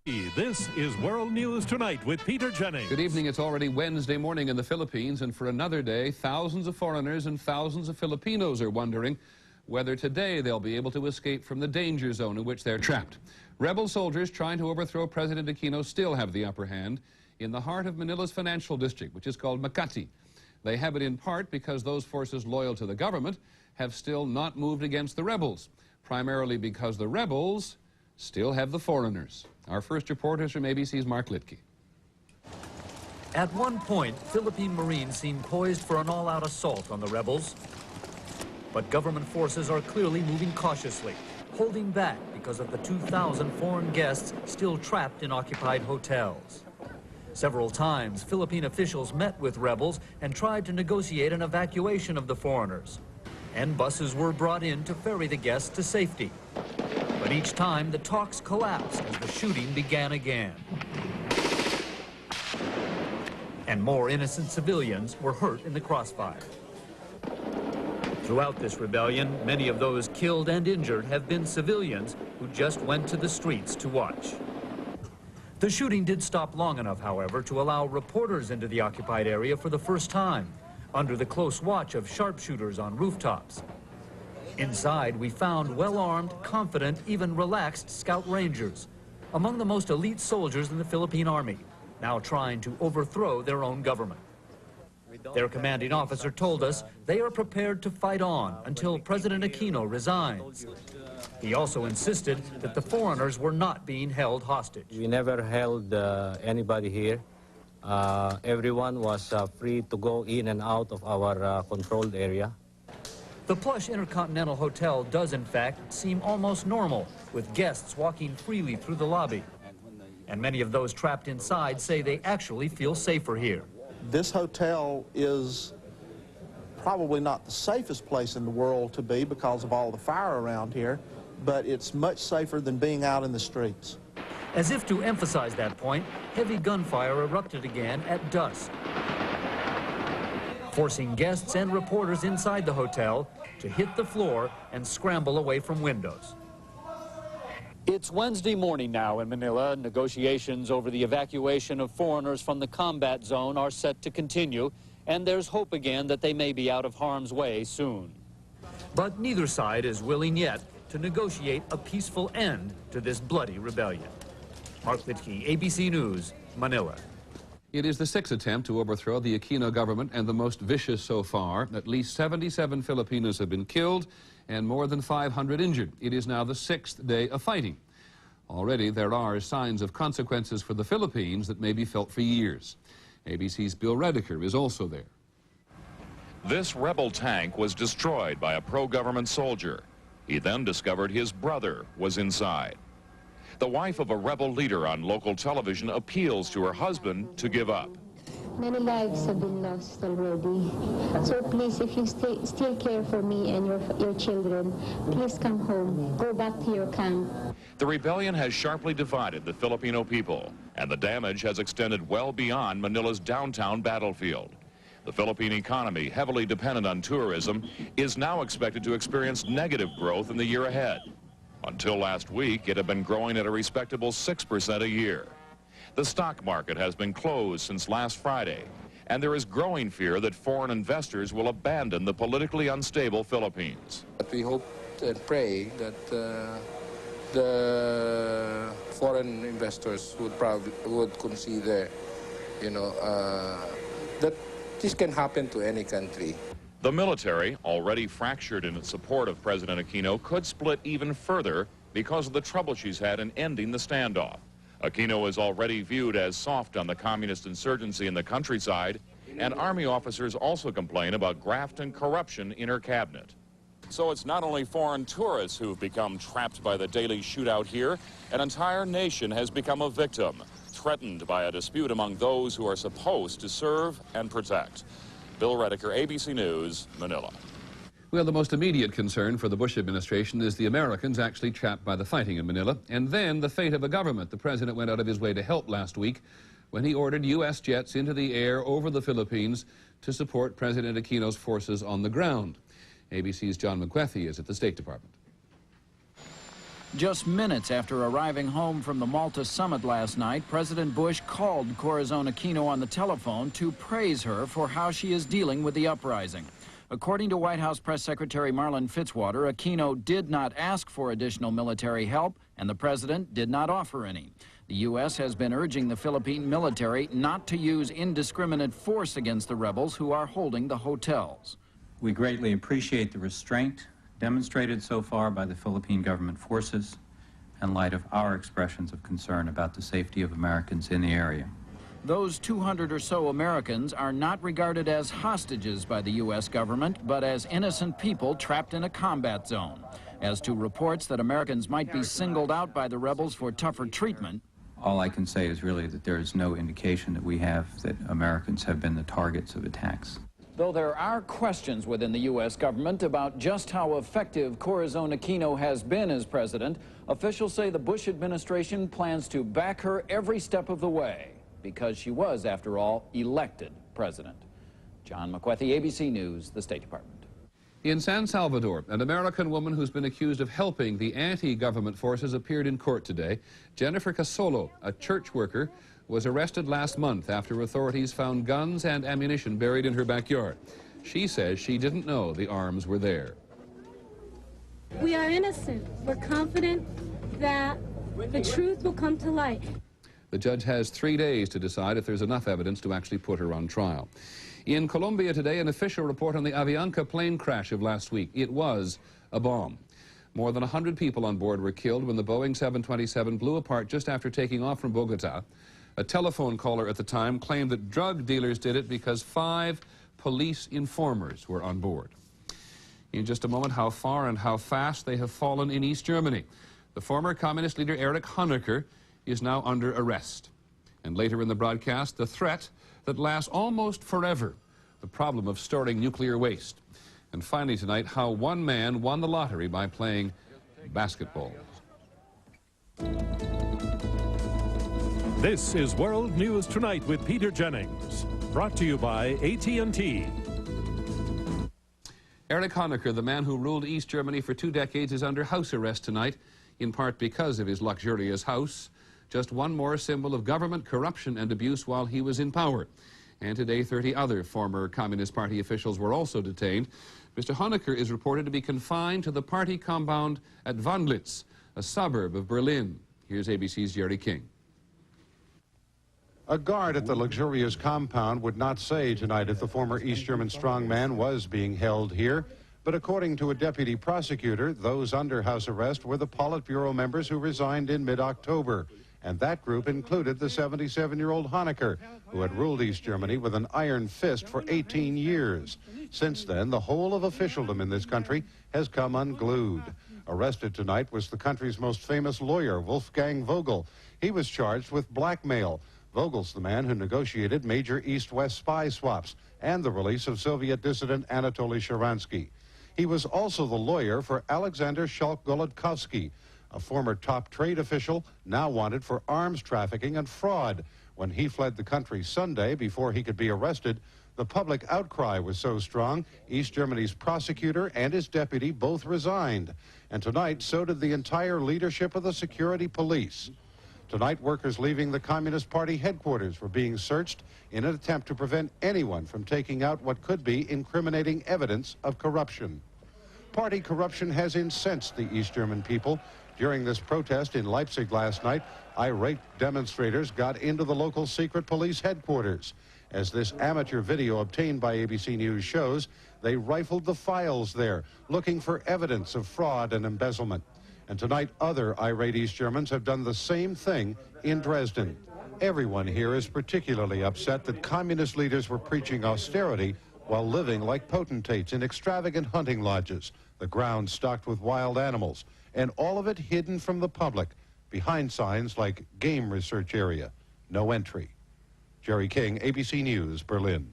This is World News Tonight with Peter Jennings. Good evening. It's already Wednesday morning in the Philippines, and for another day, thousands of foreigners and thousands of Filipinos are wondering whether today they'll be able to escape from the danger zone in which they're trapped. Rebel soldiers trying to overthrow President Aquino still have the upper hand in the heart of Manila's financial district, which is called Makati. They have it in part because those forces loyal to the government have still not moved against the rebels, primarily because the rebels still have the foreigners. Our first reporter is from ABC's Mark Litke. At one point, Philippine Marines seemed poised for an all-out assault on the rebels. But government forces are clearly moving cautiously, holding back because of the 2,000 foreign guests still trapped in occupied hotels. Several times, Philippine officials met with rebels and tried to negotiate an evacuation of the foreigners. And buses were brought in to ferry the guests to safety. But each time, the talks collapsed as the shooting began again. And more innocent civilians were hurt in the crossfire. Throughout this rebellion, many of those killed and injured have been civilians who just went to the streets to watch. The shooting did stop long enough, however, to allow reporters into the occupied area for the first time, under the close watch of sharpshooters on rooftops. Inside, we found well-armed, confident, even relaxed Scout Rangers, among the most elite soldiers in the Philippine Army, now trying to overthrow their own government. Their commanding officer told us they are prepared to fight on until President Aquino resigns. He also insisted that the foreigners were not being held hostage. We never held anybody here. Everyone was free to go in and out of our controlled area. The plush Intercontinental Hotel does, in fact, seem almost normal, with guests walking freely through the lobby. And many of those trapped inside say they actually feel safer here. This hotel is probably not the safest place in the world to be because of all the fire around here, but it's much safer than being out in the streets. As if to emphasize that point, heavy gunfire erupted again at dusk, forcing guests and reporters inside the hotel to hit the floor and scramble away from windows. It's Wednesday morning now in Manila. Negotiations over the evacuation of foreigners from the combat zone are set to continue, and there's hope again that they may be out of harm's way soon. But neither side is willing yet to negotiate a peaceful end to this bloody rebellion. Mark Litke, ABC News, Manila. It is the sixth attempt to overthrow the Aquino government and the most vicious so far. At least 77 Filipinos have been killed and more than 500 injured. It is now the sixth day of fighting. Already there are signs of consequences for the Philippines that may be felt for years. ABC's Bill Redeker is also there. This rebel tank was destroyed by a pro-government soldier. He then discovered his brother was inside. The wife of a rebel leader on local television appeals to her husband to give up. Many lives have been lost already. So please, if you still care for me and your children, please come home. Go back to your camp. The rebellion has sharply divided the Filipino people, and the damage has extended well beyond Manila's downtown battlefield. The Philippine economy, heavily dependent on tourism, is now expected to experience negative growth in the year ahead. Until last week, it had been growing at a respectable 6% a year. The stock market has been closed since last Friday, and there is growing fear that foreign investors will abandon the politically unstable Philippines. We hope and pray that the foreign investors would consider, that this can happen to any country. The military, already fractured in its support of President Aquino, could split even further because of the trouble she's had in ending the standoff. Aquino is already viewed as soft on the communist insurgency in the countryside, and Army officers also complain about graft and corruption in her cabinet. So it's not only foreign tourists who've become trapped by the daily shootout here, an entire nation has become a victim, threatened by a dispute among those who are supposed to serve and protect. Bill Redeker, ABC News, Manila. Well, the most immediate concern for the Bush administration is the Americans actually trapped by the fighting in Manila, and then the fate of a government. The president went out of his way to help last week when he ordered U.S. jets into the air over the Philippines to support President Aquino's forces on the ground. ABC's John McWethy is at the State Department. Just minutes after arriving home from the Malta summit last night, President Bush called Corazon Aquino on the telephone to praise her for how she is dealing with the uprising. According to White House Press Secretary Marlin Fitzwater, Aquino did not ask for additional military help, and the president did not offer any. The U.S. has been urging the Philippine military not to use indiscriminate force against the rebels who are holding the hotels. We greatly appreciate the restraint demonstrated so far by the Philippine government forces in light of our expressions of concern about the safety of Americans in the area. Those 200 or so Americans are not regarded as hostages by the U.S. government, but as innocent people trapped in a combat zone. As to reports that Americans might be singled out by the rebels for tougher treatment, all I can say is really that there is no indication that we have that Americans have been the targets of attacks. Though there are questions within the U.S. government about just how effective Corazon Aquino has been as president, officials say the Bush administration plans to back her every step of the way, because she was, after all, elected president. John McWethy, ABC News, the State Department. In San Salvador, an American woman who's been accused of helping the anti-government forces appeared in court today. Jennifer Casolo, a church worker, was arrested last month after authorities found guns and ammunition buried in her backyard. She says she didn't know the arms were there. We are innocent. We're confident that the truth will come to light. The judge has 3 days to decide if there's enough evidence to actually put her on trial. In Colombia today, an official report on the Avianca plane crash of last week. It was a bomb. More than 100 people on board were killed when the Boeing 727 blew apart just after taking off from Bogota. A telephone caller at the time claimed that drug dealers did it because 5 police informers were on board. In just a moment, how far and how fast they have fallen in East Germany. The former communist leader Erich Honecker is now under arrest. And later in the broadcast, the threat that lasts almost forever, the problem of storing nuclear waste. And finally tonight, how one man won the lottery by playing basketball. This is World News Tonight with Peter Jennings, brought to you by AT&T. Erich Honecker, the man who ruled East Germany for 2 decades, is under house arrest tonight, in part because of his luxurious house. Just one more symbol of government corruption and abuse while he was in power. And today, 30 other former Communist Party officials were also detained. Mr. Honecker is reported to be confined to the party compound at Wandlitz, a suburb of Berlin. Here's ABC's Jerry King. A guard at the luxurious compound would not say tonight if the former East German strongman was being held here. But according to a deputy prosecutor, those under house arrest were the Politburo members who resigned in mid-October. And that group included the 77-year-old Honecker, who had ruled East Germany with an iron fist for 18 years. Since then, the whole of officialdom in this country has come unglued. Arrested tonight was the country's most famous lawyer, Wolfgang Vogel. He was charged with blackmail. Vogel's the man who negotiated major East-West spy swaps and the release of Soviet dissident Anatoly Sharansky. He was also the lawyer for Alexander Schalk-Golodkovsky, a former top trade official now wanted for arms trafficking and fraud. When he fled the country Sunday before he could be arrested, the public outcry was so strong, East Germany's prosecutor and his deputy both resigned. And tonight, so did the entire leadership of the security police. Tonight, workers leaving the Communist Party headquarters were being searched in an attempt to prevent anyone from taking out what could be incriminating evidence of corruption. Party corruption has incensed the East German people. During this protest in Leipzig last night, irate demonstrators got into the local secret police headquarters. As this amateur video obtained by ABC News shows, they rifled the files there, looking for evidence of fraud and embezzlement. And tonight, other irate East Germans have done the same thing in Dresden. Everyone here is particularly upset that communist leaders were preaching austerity while living like potentates in extravagant hunting lodges, the ground stocked with wild animals, and all of it hidden from the public behind signs like game research area, no entry. Jerry King, ABC News, Berlin.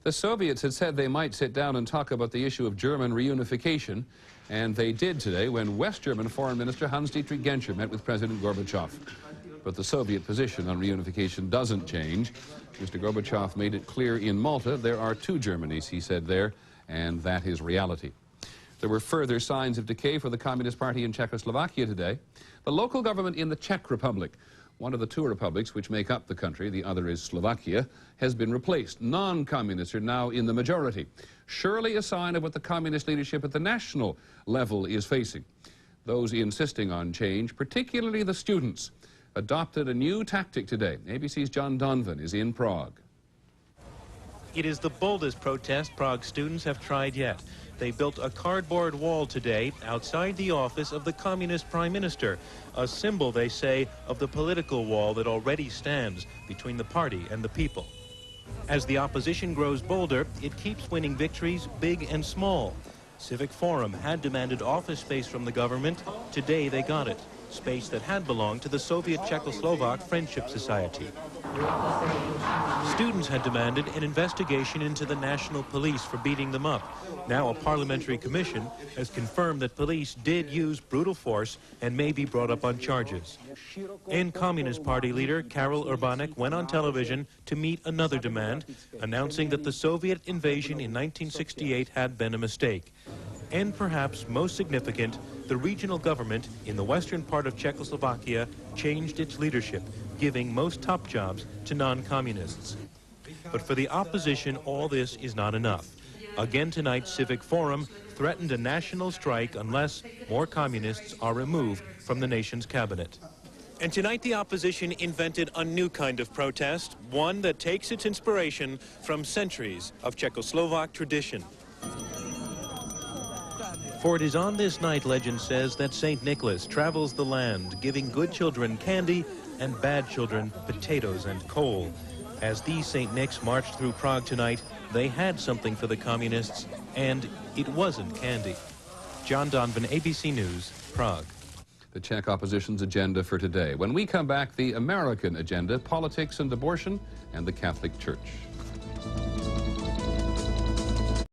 The Soviets had said they might sit down and talk about the issue of German reunification, and they did today when West German Foreign Minister Hans-Dietrich Genscher met with President Gorbachev. But the Soviet position on reunification doesn't change. Mr. Gorbachev made it clear in Malta there are 2 Germanys, he said there, and that is reality. There were further signs of decay for the Communist Party in Czechoslovakia today. The local government in the Czech Republic, one of the two republics which make up the country, the other is Slovakia, has been replaced. Non-communists are now in the majority. Surely a sign of what the communist leadership at the national level is facing. Those insisting on change, particularly the students, adopted a new tactic today. ABC's John Donvan is in Prague. It is the boldest protest Prague students have tried yet. They built a cardboard wall today outside the office of the communist prime minister, a symbol, they say, of the political wall that already stands between the party and the people. As the opposition grows bolder, it keeps winning victories big and small. Civic Forum had demanded office space from the government. Today they got it, space that had belonged to the Soviet Czechoslovak Friendship Society. Students had demanded an investigation into the national police for beating them up. Now a parliamentary commission has confirmed that police did use brutal force and may be brought up on charges. And Communist Party leader Karel Urbanek went on television to meet another demand, announcing that the Soviet invasion in 1968 had been a mistake. And perhaps most significant, the regional government in the western part of Czechoslovakia changed its leadership, giving most top jobs to non-communists. But for the opposition, all this is not enough. Again tonight, Civic Forum threatened a national strike unless more communists are removed from the nation's cabinet. And tonight the opposition invented a new kind of protest, one that takes its inspiration from centuries of Czechoslovak tradition. For it is on this night, legend says, that St. Nicholas travels the land, giving good children candy and bad children potatoes and coal. As these St. Nics marched through Prague tonight, they had something for the communists, and it wasn't candy. John Donvan, ABC News, Prague. The Czech opposition's agenda for today. When we come back, the American agenda, politics and abortion, and the Catholic Church.